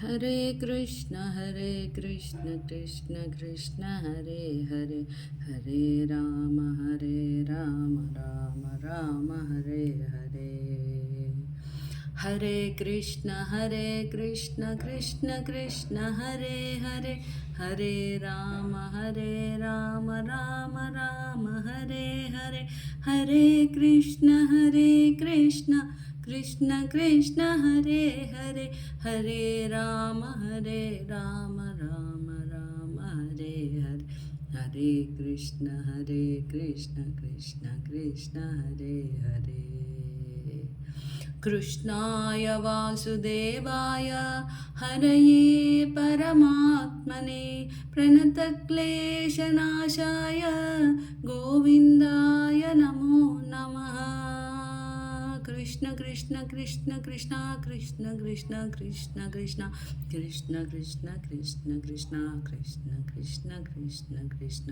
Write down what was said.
Hare Krishna Krishna Krishna Hare Hare, Hare Rama Rama Rama Hare Hare. Hare Krishna Krishna Krishna Hare Hare, Hare Rama Rama Rama Hare Hare. Hare Krishna Krishna Krishna Hare Hare, Hare Rama Rama Rama Hare Hare. Hare Krishna Krishna Hare Hare. कृष्णाय वासुदेवाय हरये परमात्मने प्रणतक्लेशनाशाय गोविन्दाय नमो नमः। कृष्ण कृष्ण कृष्ण कृष्ण कृष्ण कृष्ण कृष्ण कृष्ण कृष्ण कृष्ण कृष्ण कृष्ण कृष्ण कृष्ण कृष्ण कृष्ण।